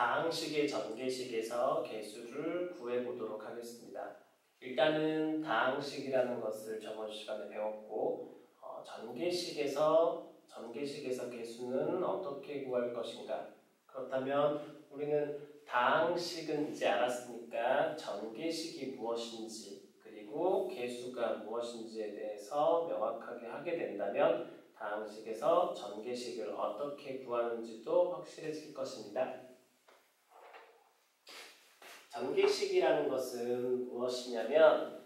다항식의 전개식에서 개수를 구해보도록 하겠습니다. 일단은 다항식이라는 것을 저번 시간에 배웠고 전개식에서 개수는 어떻게 구할 것인가. 그렇다면 우리는 다항식은 이제 알았으니까 전개식이 무엇인지 그리고 개수가 무엇인지에 대해서 명확하게 하게 된다면 다항식에서 전개식을 어떻게 구하는지도 확실해질 것입니다. 전개식이라는 것은 무엇이냐면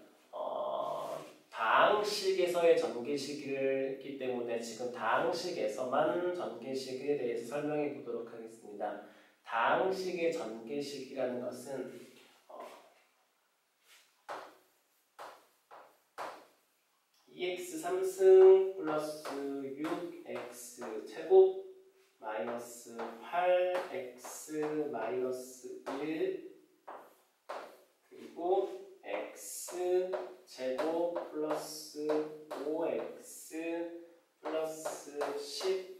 다항식에서의 전개식이기 때문에 지금 다항식에서만 전개식에 대해서 설명해 보도록 하겠습니다. 다항식의 전개식이라는 것은 2x 3승 플러스 6x 제곱 마이너스 8x 마이너스 1 그리고 x 제곱 플러스 5x 플러스 10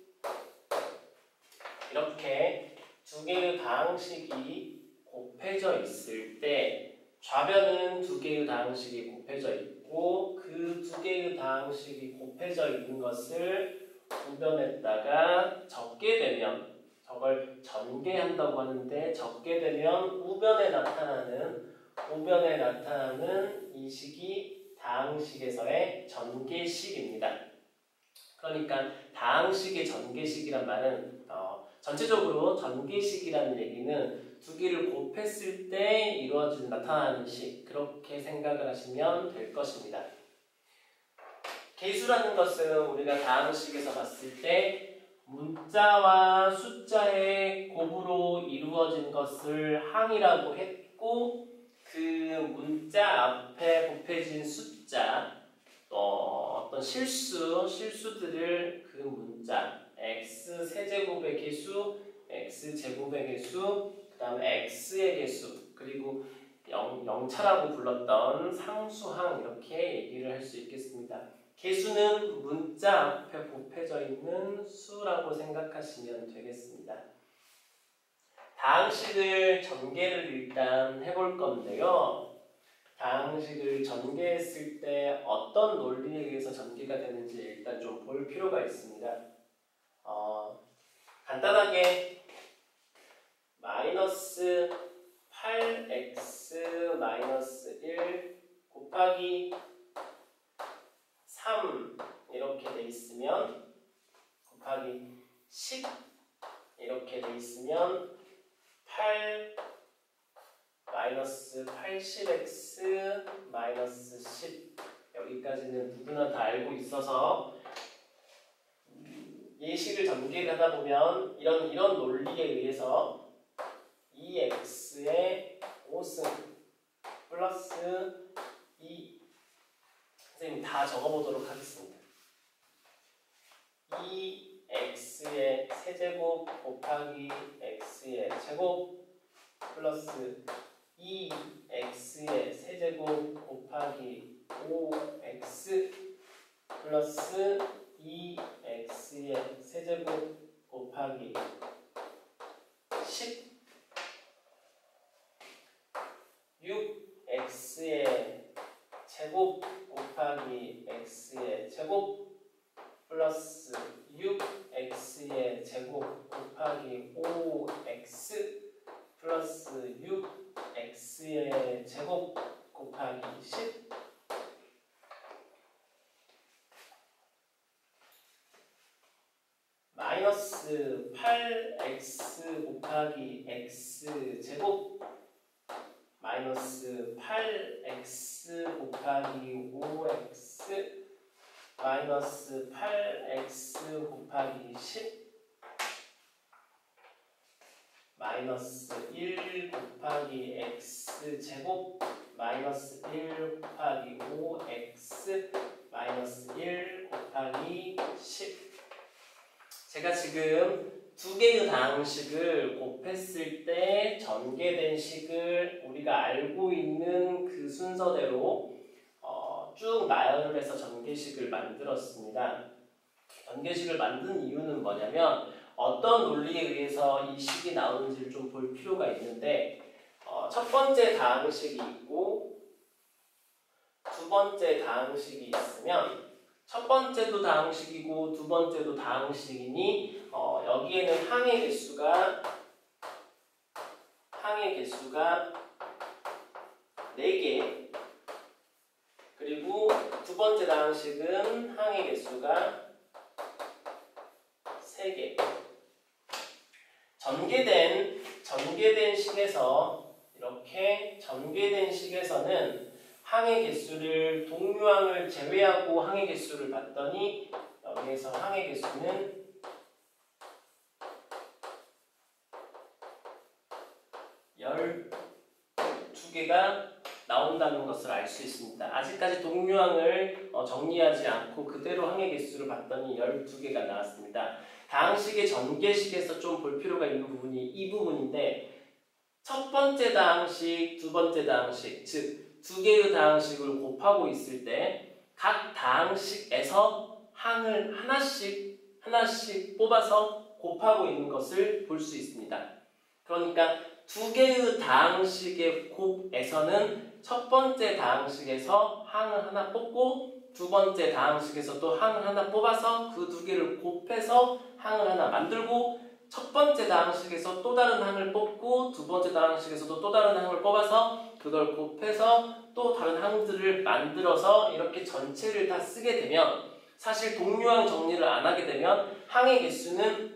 이렇게 두 개의 다항식이 곱해져 있을 때 좌변은 두 개의 다항식이 곱해져 있고 그 두 개의 다항식이 곱해져 있는 것을 우변에다가 적게 되면 저걸 전개한다고 하는데 적게 되면 우변에 나타나는 이 식이 다항식에서의 전개식입니다. 그러니까 다항식의 전개식이란 말은 전체적으로 전개식이라는 얘기는 두 개를 곱했을 때 나타나는 식 그렇게 생각을 하시면 될 것입니다. 개수라는 것은 우리가 다항식에서 봤을 때 문자와 숫자의 곱으로 이루어진 것을 항이라고 했고 그 문자 앞에 곱해진 숫자 어떤 실수들을 그 문자 x 세제곱의 개수, x 제곱의 개수, 그 다음에 x의 개수 그리고 영차라고 불렀던 상수항 이렇게 얘기를 할 수 있겠습니다. 개수는 문자 앞에 곱해져 있는 수라고 생각하시면 되겠습니다. 다항식을 전개를 일단 해볼 건데요. 다항식을 전개했을 때 어떤 논리에 의해서 전개가 되는지 일단 좀 볼 필요가 있습니다. 간단하게 마이너스 8x 마이너스 1 곱하기 3 이렇게 돼 있으면 곱하기 10 이렇게 돼 있으면 8 마이너스 80x 마이너스 10 여기까지는 누구나 다 알고 있어서 예식을 전개를 하다 보면 이런 논리에 의해서 2x의 5승 플러스 2 선생님 다 적어보도록 하겠습니다. 2x의 세제곱 곱하기 x의 제곱 플러스 2x의 세제곱 곱하기 5x 플러스 2x의 세제곱 곱하기 10 6x의 제곱 곱하기 x의 제곱 플러스 6x의 제곱 곱하기 5x 플러스 6x의 제곱 곱하기 10 마이너스 8x 곱하기 x 제곱 마이너스 8x 곱하기 5x 마이너스 8x 곱하기 10 마이너스 1 곱하기 x 제곱 마이너스 1 곱하기 5x 마이너스 1 곱하기 10 제가 지금 두 개의 다항식을 곱했을 때 전개된 식을 우리가 알고 있는 그 순서대로 쭉 나열을 해서 전개식을 만들었습니다. 전개식을 만든 이유는 뭐냐면 어떤 논리에 의해서 이 식이 나오는지를 좀 볼 필요가 있는데 첫 번째 다항식이 있고 두 번째 다항식이 있으면 첫 번째도 다항식이고 두 번째도 다항식이니 여기에는 항의 개수가 4개 그리고 두 번째 다항식은 항의 개수가 3개. 전개된 식에서 이렇게 전개된 식에서는 항의 개수를 동류항을 제외하고 항의 개수를 봤더니 여기에서 항의 개수는 12개가 나온다는 것을 알 수 있습니다. 아직까지 동류항을 정리하지 않고 그대로 항의 개수를 봤더니 12개가 나왔습니다. 다항식의 전개식에서 좀 볼 필요가 있는 부분이 이 부분인데 첫 번째 다항식, 두 번째 다항식, 즉 두 개의 다항식을 곱하고 있을 때 각 다항식에서 항을 하나씩 뽑아서 곱하고 있는 것을 볼 수 있습니다. 그러니까 두 개의 다항식의 곱에서는 첫 번째 다항식에서 항을 하나 뽑고 두 번째 다항식에서 또 항을 하나 뽑아서 그 두 개를 곱해서 항을 하나 만들고 첫 번째 다항식에서 또 다른 항을 뽑고 두 번째 다항식에서도 또 다른 항을 뽑아서 그걸 곱해서 또 다른 항들을 만들어서 이렇게 전체를 다 쓰게 되면 사실 동류항 정리를 안 하게 되면 항의 개수는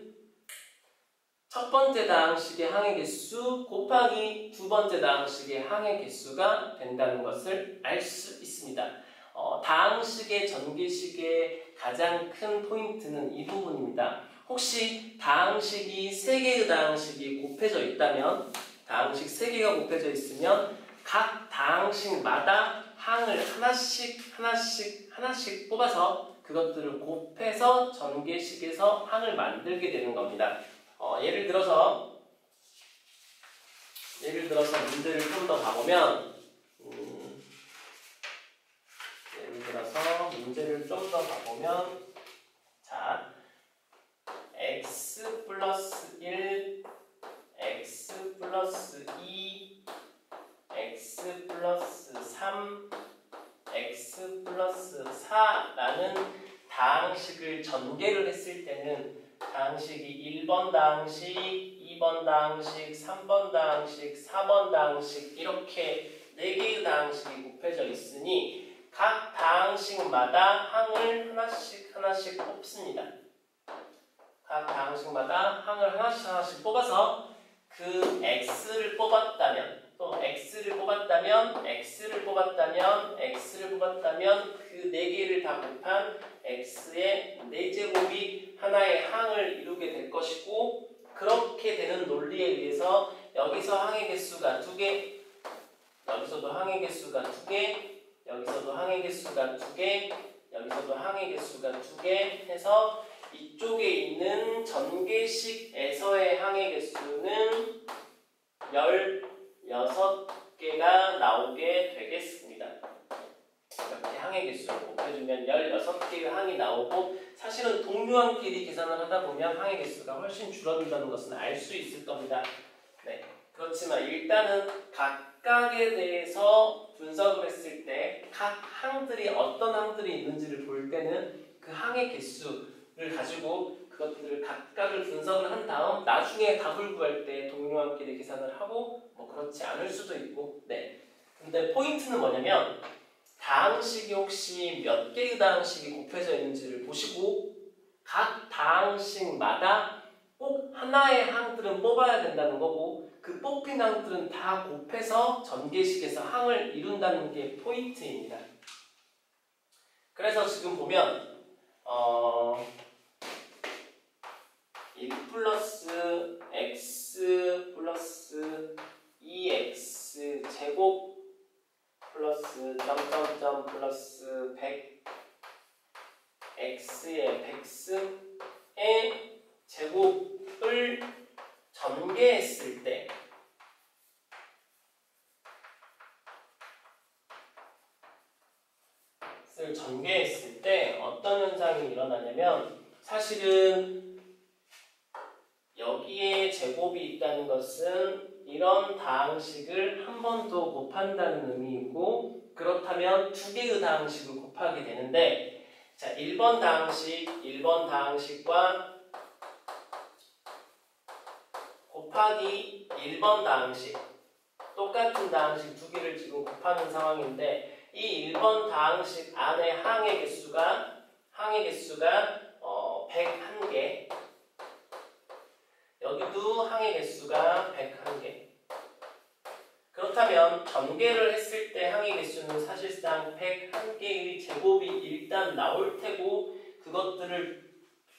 첫 번째 다항식의 항의 개수 곱하기 두 번째 다항식의 항의 개수가 된다는 것을 알 수 있습니다. 다항식의 전개식의 가장 큰 포인트는 이 부분입니다. 혹시 다항식이 3개의 다항식이 곱해져 있다면 다항식 3개가 곱해져 있으면 각 다항식마다 항을 하나씩 뽑아서 그것들을 곱해서 전개식에서 항을 만들게 되는 겁니다. 예를 들어서 문제를 좀 더 봐보면 자 x 플러스 1, x 플러스 2, x 플러스 3, x 플러스 4라는 다항식을 전개를 했을 때는 다항식이 1번 다항식, 2번 다항식, 3번 다항식, 4번 다항식 이렇게 4개의 다항식이 곱해져 있으니 각 다항식마다 항을 하나씩 뽑습니다. 각 다항식마다 항을 하나씩 뽑아서 그 x를 뽑았다면 또 x를 뽑았다면 그 4개를 다 곱한 x의 4제곱이 하나의 항을 이루게 될 것이고 그렇게 되는 논리에 의해서 여기서 항의 개수가 2개, 여기서도 항의 개수가 2개, 여기서도 항의 개수가 2개, 여기서도 항의 개수가 2개 해서 이쪽에 있는 전개식에서의 항의 개수는 16개가 나오게 되겠습니다. 이렇게 항의 개수를 곱해주면 16개의 항이 나오고 사실은 동류항끼리 계산을 하다 보면 항의 개수가 훨씬 줄어든다는 것은 알 수 있을 겁니다. 네, 그렇지만 일단은 각각에 대해서 분석을 했을 때 각 항들이 어떤 항들이 있는지를 볼 때는 그 항의 개수를 가지고 그것들을 각각을 분석을 한 다음 나중에 답을 구할 때 동류항끼리 계산을 하고 뭐 그렇지 않을 수도 있고 네. 근데 포인트는 뭐냐면 다항식이 혹시 몇 개의 다항식이 곱해져 있는지를 보시고 각 다항식마다 꼭 하나의 항들은 뽑아야 된다는 거고 그 뽑힌 항들은 다 곱해서 전개식에서 항을 이룬다는 게 포인트입니다. 그래서 지금 보면 1 플러스 x 플러스 2x 제곱 플러스 점점점 플러스 100 x의 100승의 제곱을 전개했을 때 어떤 현상이 일어나냐면 사실은 제곱이 있다는 것은 이런 다항식을 한 번 더 곱한다는 의미이고, 그렇다면 두 개의 다항식을 곱하게 되는데, 자, 1번 다항식과 곱하기 1번 다항식, 똑같은 다항식 두 개를 지금 곱하는 상황인데, 이 1번 다항식 안에 항의 개수가 101개, 여기도 항의 개수가 101개. 그렇다면 전개를 했을 때 항의 개수는 사실상 101개의 제곱이 일단 나올 테고, 그것들을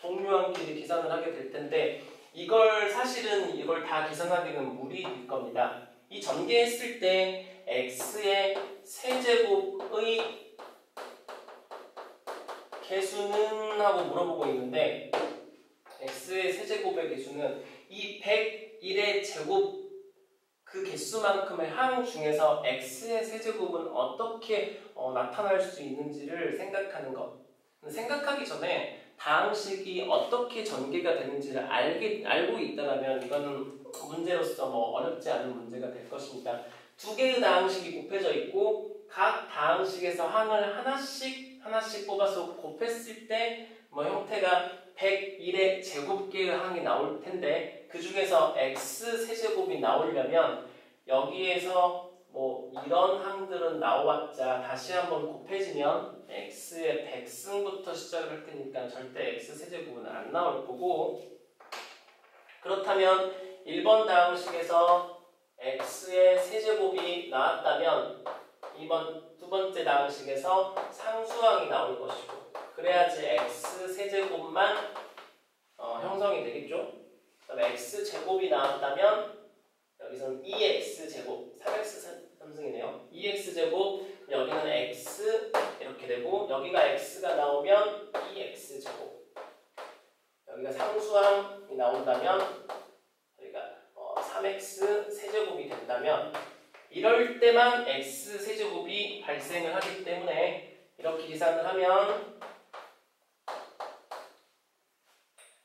동료함끼리 계산을 하게 될 텐데, 사실은 이걸 다 계산하기는 무리일 겁니다. 이 전개했을 때 x의 세제곱의 개수는 하고 물어보고 있는데, x의 세제곱의 개수는 이 101의 제곱 그 개수만큼의 항 중에서 x의 세제곱은 어떻게 나타날 수 있는지를 생각하는 것. 생각하기 전에 다항식이 어떻게 전개가 되는지를 알고 있다면 이거는 문제로서 어렵지 않은 문제가 될 것입니다. 두 개의 다항식이 곱해져 있고, 각 다항식에서 항을 하나씩 뽑아서 곱했을 때 형태가 101의 제곱개의 항이 나올 텐데, 그 중에서 x 세제곱이 나오려면 여기에서 이런 항들은 나와봤자 다시 한번 곱해지면 x의 100승부터 시작을 할 테니까 절대 x 세제곱은 안 나올 거고, 그렇다면 1번 다항식에서 x의 세제곱이 나왔다면 두 번째 다항식에서 상수항이 나올 것이고, 그래야지 x 세제곱만 형성이 되겠죠. 그다음에 x 제곱이 나왔다면 여기서는 2x 제곱, 3x 3승이네요. 2x 제곱, 여기는 x 이렇게 되고, 여기가 x가 나오면 2x 제곱, 여기가 상수항이 나온다면 여기가 3x 세제곱이 된다면, 이럴 때만 x 세제곱이 발생을 하기 때문에 이렇게 계산을 하면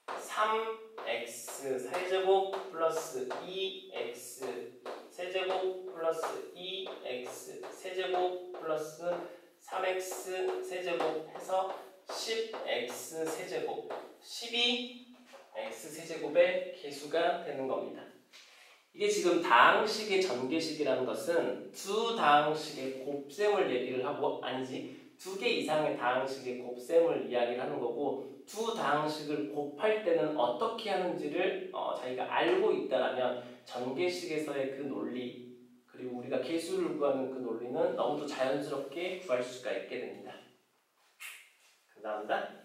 3x 세제곱 플러스 2x 세제곱 플러스 2x 세제곱 플러스 3x 세제곱 해서 10x 세제곱, 12x 세제곱의 개수가 되는 겁니다. 이게 지금 다항식의 전개식이라는 것은 두 다항식의 곱셈을 얘기를 하고, 아니지, 두 개 이상의 다항식의 곱셈을 이야기를 하는 거고, 두 다항식을 곱할 때는 어떻게 하는지를 자기가 알고 있다라면 전개식에서의 그 논리, 그리고 우리가 개수를 구하는 그 논리는 너무도 자연스럽게 구할 수가 있게 됩니다. 감사합니다.